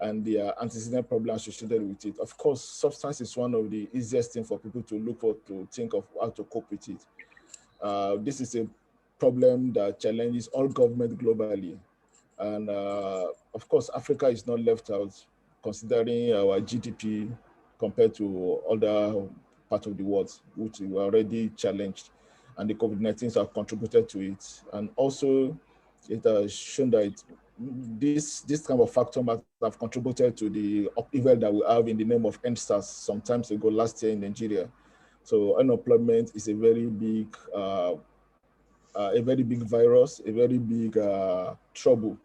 Speaker 1: and there are antecedent problems associated with it. Of course, substance is one of the easiest things for people to look for, to think of how to cope with it. This is a problem that challenges all government globally. And of course, Africa is not left out, considering our GDP compared to other parts of the world, which were already challenged. And the COVID-19 have contributed to it. And also, it has shown that this kind of factor might have contributed to the upheaval that we have in the name of NSAS some time ago last year in Nigeria. So unemployment is a very big virus, a very big trouble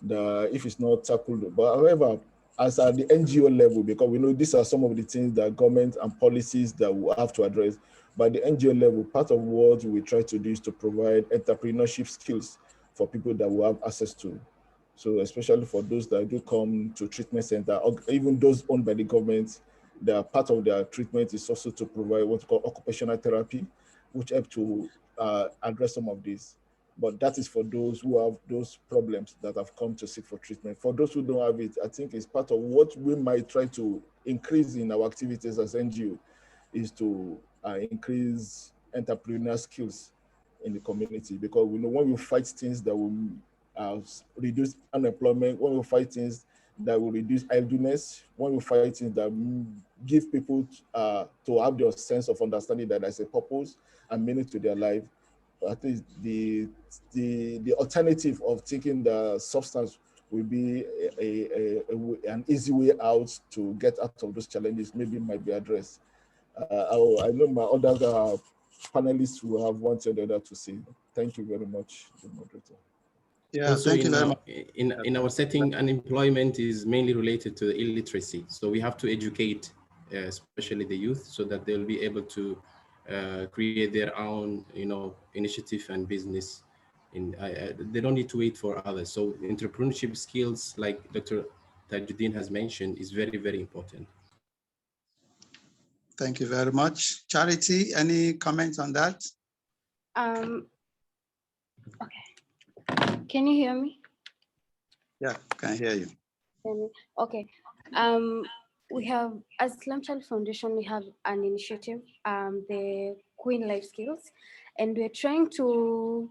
Speaker 1: that if it's not tackled. But however, as at the NGO level, because we know these are some of the things that government and policies that we have to address, but the NGO level, part of what we try to do is to provide entrepreneurship skills for people that will have access to. So especially for those that do come to treatment center, or even those owned by the government, that part of their treatment is also to provide what's called occupational therapy, which help to address some of these. But that is for those who have those problems that have come to seek for treatment. For those who don't have it, I think it's part of what we might try to increase in our activities as NGO, is to increase entrepreneurial skills in the community. Because we know when we fight things that will reduce unemployment, when we fight things that will reduce idleness, when we fight things that give people to have their sense of understanding that there's a purpose and meaning to their life, I think the alternative of taking the substance will be an easy way out to get out of those challenges, maybe might be addressed. I know my other panelists will have one thing or the other to say. Thank you very much, the moderator.
Speaker 4: Yeah,
Speaker 5: also,
Speaker 4: thank you very much.
Speaker 5: In our setting, unemployment is mainly related to illiteracy. So we have to educate, especially the youth, so that they'll be able to create their own, initiative and business. They don't need to wait for others. So entrepreneurship skills, like Dr. Tajuddin has mentioned, is very, very important.
Speaker 4: Thank you very much. Charity, any comments on that?
Speaker 6: Okay. Can you hear me?
Speaker 4: Yeah, can hear you.
Speaker 6: Okay. We have, as Islam Child Foundation, we have an initiative, the Queen Life Skills, and we're trying to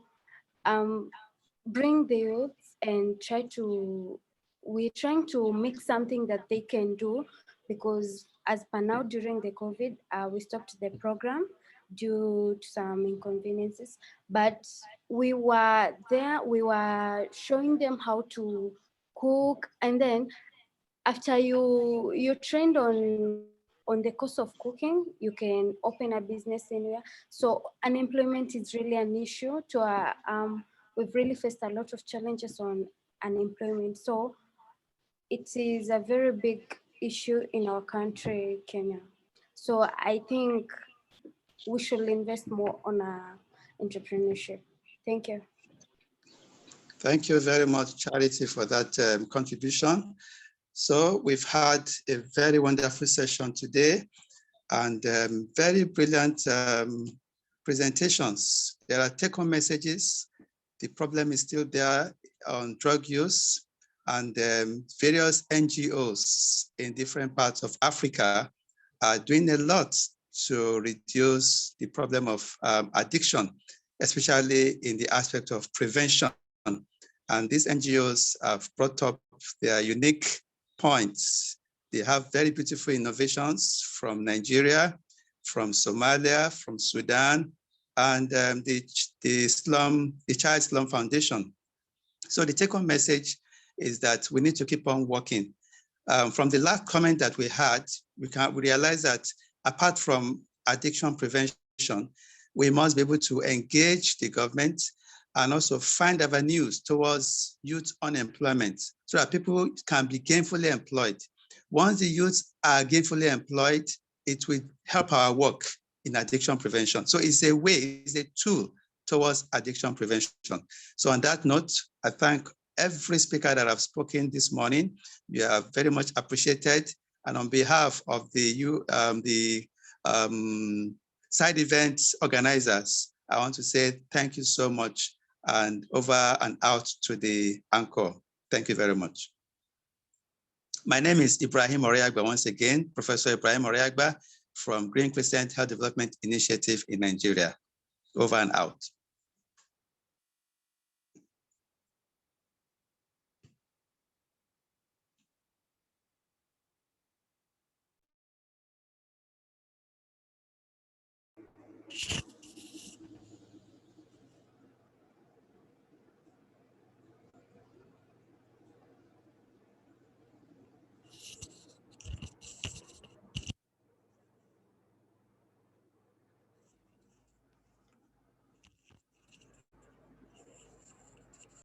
Speaker 6: bring the youth and we're trying to make something that they can do, because as per now during the COVID, we stopped the program due to some inconveniences, but we were there, we were showing them how to cook, and then after you trained on on the cost of cooking, you can open a business anywhere. So unemployment is really an issue. We've really faced a lot of challenges on unemployment. So it is a very big issue in our country, Kenya. So I think we should invest more on entrepreneurship. Thank you.
Speaker 4: Thank you very much, Charity, for that contribution. So we've had a very wonderful session today and very brilliant presentations. There are take-home messages. The problem is still there on drug use, and various NGOs in different parts of Africa are doing a lot to reduce the problem of addiction, especially in the aspect of prevention. And these NGOs have brought up their unique points. They have very beautiful innovations from Nigeria, from Somalia, from Sudan, and the Child Slum Foundation. So the take-home message is that we need to keep on working. From the last comment that we had, we realize that apart from addiction prevention, we must be able to engage the government and also find avenues towards youth unemployment so that people can be gainfully employed. Once the youth are gainfully employed, it will help our work in addiction prevention. So it's a way, it's a tool towards addiction prevention. So on that note, I thank every speaker that have spoken this morning. You are very much appreciated. And on behalf of the side events organizers, I want to say thank you so much, and over and out to the anchor. Thank you very much. My name is Ibrahim Oriagba, once again, Professor Ibrahim Oriagba from Green Crescent Health Development Initiative in Nigeria. Over and out.